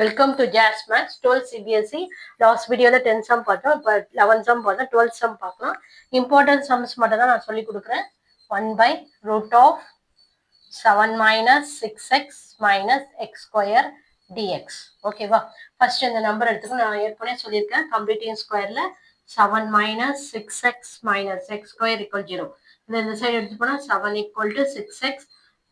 Welcome to ஜாஸ் maths 12 CBSE. Last வீடியோவில் 10 some பார்த்தோம். இப்போ 11 சம் பார்த்தோம். 12 சம் பார்க்கலாம். இம்பார்ட்டன்ட் சம்ஸ் மட்டும் தான் நான் சொல்லி கொடுக்குறேன். 1/√7 - 6x - x square dx. ஓகேவா? ஃபர்ஸ்ட் இந்த நம்பர் எடுத்துக்கோ. நான் ஏற்கனவே சொல்லியிருக்கேன். கம்ப்ளீட்டிங் ஸ்கொயரில் 7 - 6x - x square = 0. இந்த சைடு எடுத்து போனால் 7 = 6x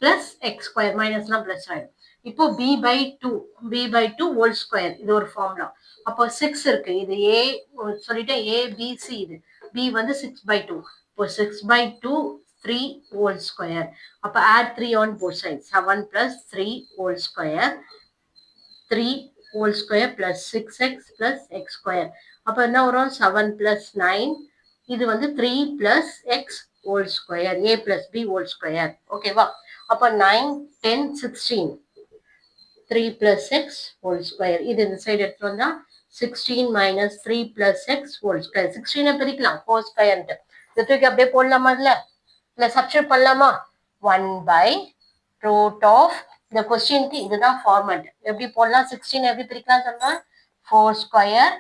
plus x square மைனஸ்லாம் ப்ளஸ் ஆகிடும். இப்போ b/2 ஹோல் ஸ்கொயர் இது ஒரு ஃபார்முலா. அப்போ 6 இருக்கு. இது a சொல்லிட்டு abc. இது b வந்து 6/2. இப்போ 6/2 3 ஹோல் ஸ்கொயர். அப்போ add 3 on both sides. 7 plus 3 whole square 3 whole square plus 6x plus x square. அப்போ என்ன வரும்? 7 plus 9. இது வந்து 3 plus x whole square. a plus b whole square. ஓகேவா? அப்போ 9 10 16. 3 plus x whole square. இது இந்த சைடு எடுத்து வந்தா 16 minus 3 plus x whole square. 16 பிரிக்கலாம் 4 square. இது தூக்கி அப்படியே போடலாமா? இல்ல சப்ஸ்டிட்யூட் பண்ணலாமா? 1/√of இந்த கொஸ்டினுக்கு இதுதான் ஃபார்மட். எப்படி போடலாம்? 16 எப்படி பிரிக்கலாம் சொன்னா 4 square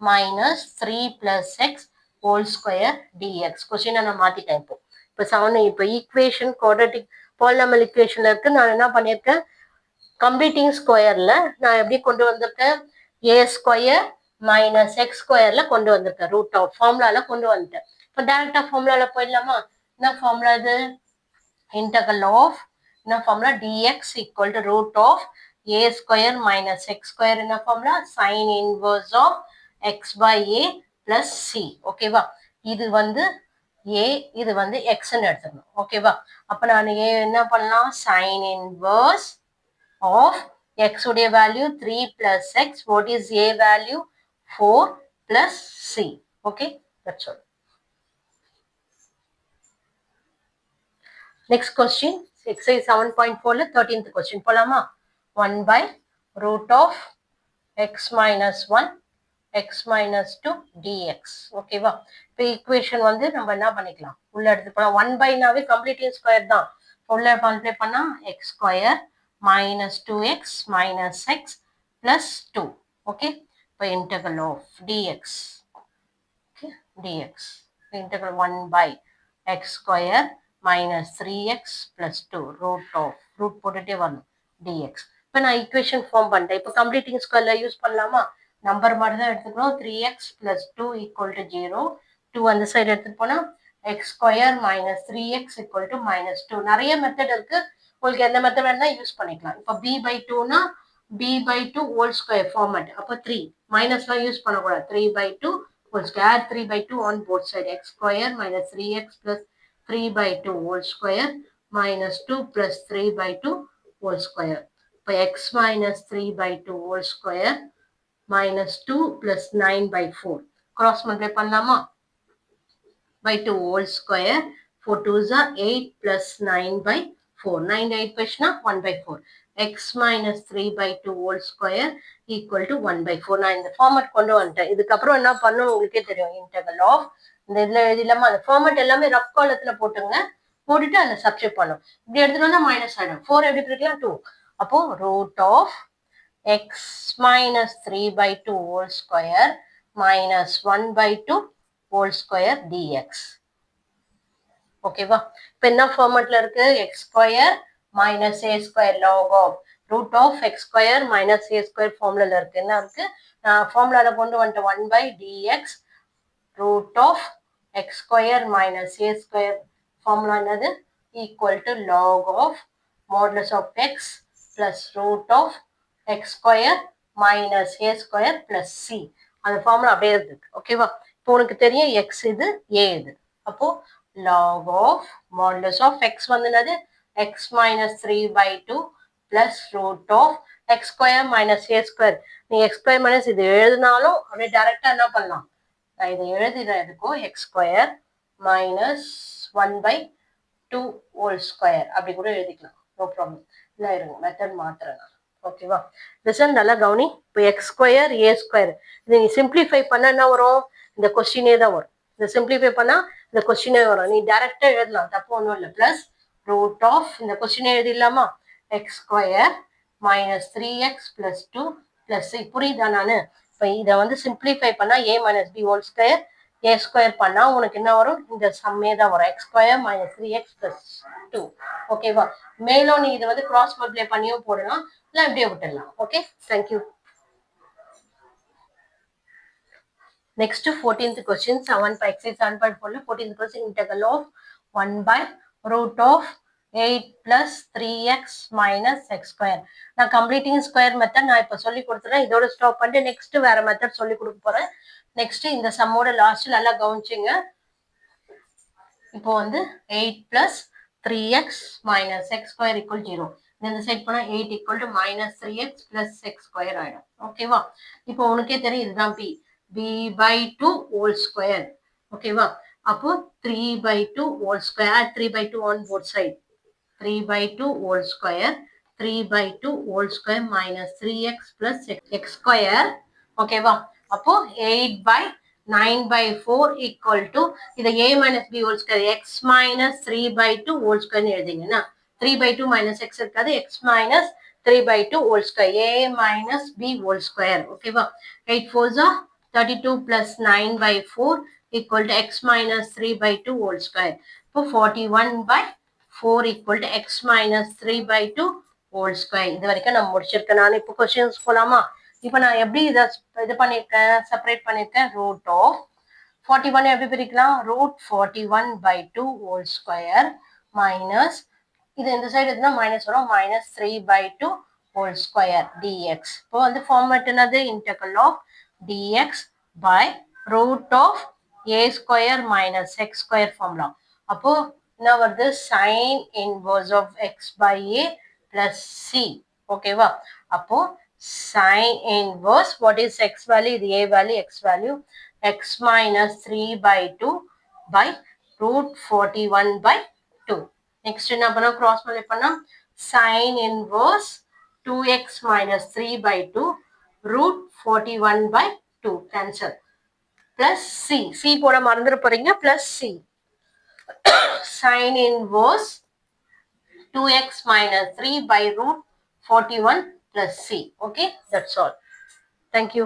minus 3 plus x whole square dx. கொஸ்டினை நான் மாத்திட்டேன். இப்போ 7 இப்போ ஈக்குவேஷன் குவாட்ரேட்டிக் பாலினாமியல் ஈக்குவேஷன்ல இருக்கு. நான் என்ன பண்ணியிருக்கேன்? கம்ப்ளீட்டிங் ஸ்கொயர்ல நான் எப்படி கொண்டு வந்திருக்கேன்? a ஸ்கொயர் மைனஸ் எக்ஸ் ஸ்கொயர்ல கொண்டு வந்திருக்கேன். ரூட் ஆஃப் ஃபார்முலால கொண்டு வந்துட்டேன். இப்போ டைரக்டா ஃபார்முலால போயிடலாமா? என்ன ஃபார்முலா இது? இன்டகரல் ஆஃப் என்ன formula? dx equal to root of a square minus x square. என்ன formula? Sine inverse of x by a plus c. ஓகேவா? இது வந்து a, இது வந்து எக்ஸ்ன்னு எடுத்துக்கணும். ஓகேவா? அப்ப நான் என்ன பண்ணலாம்? சைன் இன்வர்ஸ் of x உடைய value 3 plus x. What is a value? 4 plus c. Okay, that's all. Next question, exercise 7.4 13th question போலாமா? 1/√of x minus 1 x minus 2 dx. ஓகேவா? இப்போ ஈக்குவேஷன் வந்து நம்ம என்ன பண்ணிக்கலாம்? உள்ள எடுத்து போனா 1/நாவே கம்ப்ளீட்டிங் ஸ்கொயர் தான். உள்ள மல்டிப்ளை பண்ணா x square minus 2x minus x plus 2. Okay, இப்போ integral of dx. Okay, dx integral 1/x square minus 3x plus 2 root போட்டுட்டே வரணும் dx. இப்போ நான் ஈக்குவேஷன் ஃபார்ம் பண்ணிட்டேன். இப்போ கம்ப்ளீட்டிங் ஸ்கொயர்ல யூஸ் பண்ணலாமா? நம்பர் மட்டும் தான் எடுத்துக்கணும். 3x plus 2 equal to 0. 2 அந்த சைடு எடுத்துட்டு போனா x square minus 3x equal to minus 2. நிறைய மெத்தட் இருக்கு. உங்களுக்கு எந்த மெத்தட் வேணா யூஸ் பண்ணிக்கலாம். இப்போ b/2னா b/2 ஹோல் ஸ்கொயர் ஃபார்மட். அப்போ 3 மைனஸ்லாம் யூஸ் பண்ணக்கூடாது. 3/2 whole square. Add 3/2 on both sides. X square minus 3x plus 3/2 whole square minus 2 plus 3/2 whole square. இப்போ x minus 3/2 whole square minus 2 plus 9/4. Cross multiply பண்ணலாமா? by 2 whole square. 4 2s are 8 plus 9/4. 9 8 போச்சுன்னா 1/4. x minus 3/2 whole square equal to 1/4. நான் இந்த format கொண்டு வந்துட்டேன். இதுக்கப்புறம் என்ன பண்ணணும் உங்களுக்கே தெரியும். இன்டகரல் ஆஃப் இந்த இதில் எழுதிலாமா? அந்த ஃபார்மட் எல்லாமே ரஃப் காலத்தில் போட்டுங்க. போட்டுட்டு அதை சப்ஸ்டிட்யூட் பண்ணும். இப்படி எடுத்துட்டு வந்தா மைனஸ் ஆகிடும். 4 எப்படி பிரிக்கலாம்? 2. அப்போ root of x minus 3/2 whole square minus 1/2 whole square dx. ஓகேவா? இப்போ என்ன ஃபார்மட்ல இருக்கு? x square minus a square log of root of x square minus a square ஃபார்முலால இருக்கு. என்ன இருக்கு? நான் ஃபார்முலால கொண்டு வந்துட்டேன். 1/dx root of x square minus a square formula என்னது? Equal to log of modulus of x plus root of x square minus a square plus c. அந்த formula அப்படியே இருக்கு. ஓகேவா? இப்போ உனக்கு தெரியும் x இது a இது. அப்போ log of modulus of x வந்து என்னது? x minus 3/2 plus root of x square minus a square. நீ x square minus இது எழுதினாலும் அப்படியே டைரக்டா என்ன பண்ணலாம்? நான் இதை எழுதிடுறேன். எதுக்கும் x square minus 1/2 whole square அப்படி கூட எழுதிக்கலாம். No problem. இல்லை இருங்க மெத்தட் மாத்துறேன். ஓகேவா? லிசன் நல்லா கவனி. இப்போ x ஸ்கொயர் a ஸ்கொயர் இது நீ சிம்பிளிஃபை பண்ண என்ன வரும்? இந்த கொஸ்டினே தான் வரும். இதை சிம்பிளிஃபை பண்ணா இந்த கொஸ்டினே வரும். நீ டைரக்டா எழுதலாம், தப்பு ஒன்றும் இல்லை. பிளஸ் ரூட் ஆஃப் இந்த கொஸ்டினே எழுதிடலாமா? X square minus 3x plus 2 plus c. புரியுதா? நான் இப்போ இதை வந்து சிம்பிளிஃபை பண்ணால் a minus b whole square a square பண்ணால் உனக்கு என்ன வரும்? இந்த சம்மே தான் வரும். X square minus 3x plus 2. ஓகேவா? மேலும் நீ இதை வந்து கிராஸ் மல்டிப்ளை பண்ணியும் போடலாம், இல்லை இப்படியே விட்டுடலாம். Okay, thank you. Next 14th question, 7 by exercise 7.4 14th question, integral of 1 by root of 8 plus 3x minus x square. நான் completing square method நான் இப்போ சொல்லி கொடுத்துறேன். இதோட ஸ்டாப் பண்ணிட்டு நெக்ஸ்ட் வேற மெத்தட் சொல்லி கொடுக்க போறேன். நெக்ஸ்ட் இந்த சம்மோட லாஸ்ட் நல்லா கவனிச்சிங்க. இப்போ வந்து 8 plus 3x minus x square equal 0. இந்த சைட் போனா 8 equal to minus 3x plus x square ஆயிடும். ஓகேவா? இப்போ உனக்கே தெரியும் இதுதான் p. b by 2 whole square. ஓகேவா? அப்போ 3 by 2 whole square. Add 3 by 2 on both side. 3 by 2 whole square. 3 by 2 whole square minus 3x plus x square. ஓகேவா? அப்போ 8 by 9 by 4 equal to இது a minus b whole square x minus 3 by 2 whole square எழுதிங்கன்னா 3 by 2 minus x இருக்காது, x minus 3 by 2 whole square, a minus b whole square. ஓகேவா? 8 4s are 32 plus 9 by 4 equal to x minus 3 by 2 whole square. இப்போ 41 by 4 equal to x minus 3 by 2 whole square. இது வரைக்கும் நம்ம முடிச்சிருக்கேன். நான் இப்போ questions போலாமா? இப்போ நான் எப்படி இதை இது பண்ணியிருக்கேன், செப்பரேட் பண்ணியிருக்கேன். ரூட் ஆஃப் 41 எப்படி பிரிக்கலாம்? Root 41 by 2 whole square minus இது இந்த சைடு இருந்தால் மைனஸ் வரும், minus 3 by 2 whole square dx. இப்போ வந்து ஃபார்மேட் என்னது? Integral of dx by root of a square minus x square formula. அப்போ என்ன வருது? sin inverse of x by a plus c. ஓகேவா? அப்போ sin inverse, what is x value? இது a value, x value, x minus 3 by 2 by root 41 by 2. Next என்ன பண்ணோம்? cross multiply பண்ணோம். sin inverse 2x minus 3 by 2 root 41 by 2 cancel. Plus c. c போட மறந்துட போறீங்க. plus c. sin inverse 2x minus 3 by root 41 plus c. Okay, that's all. Thank you.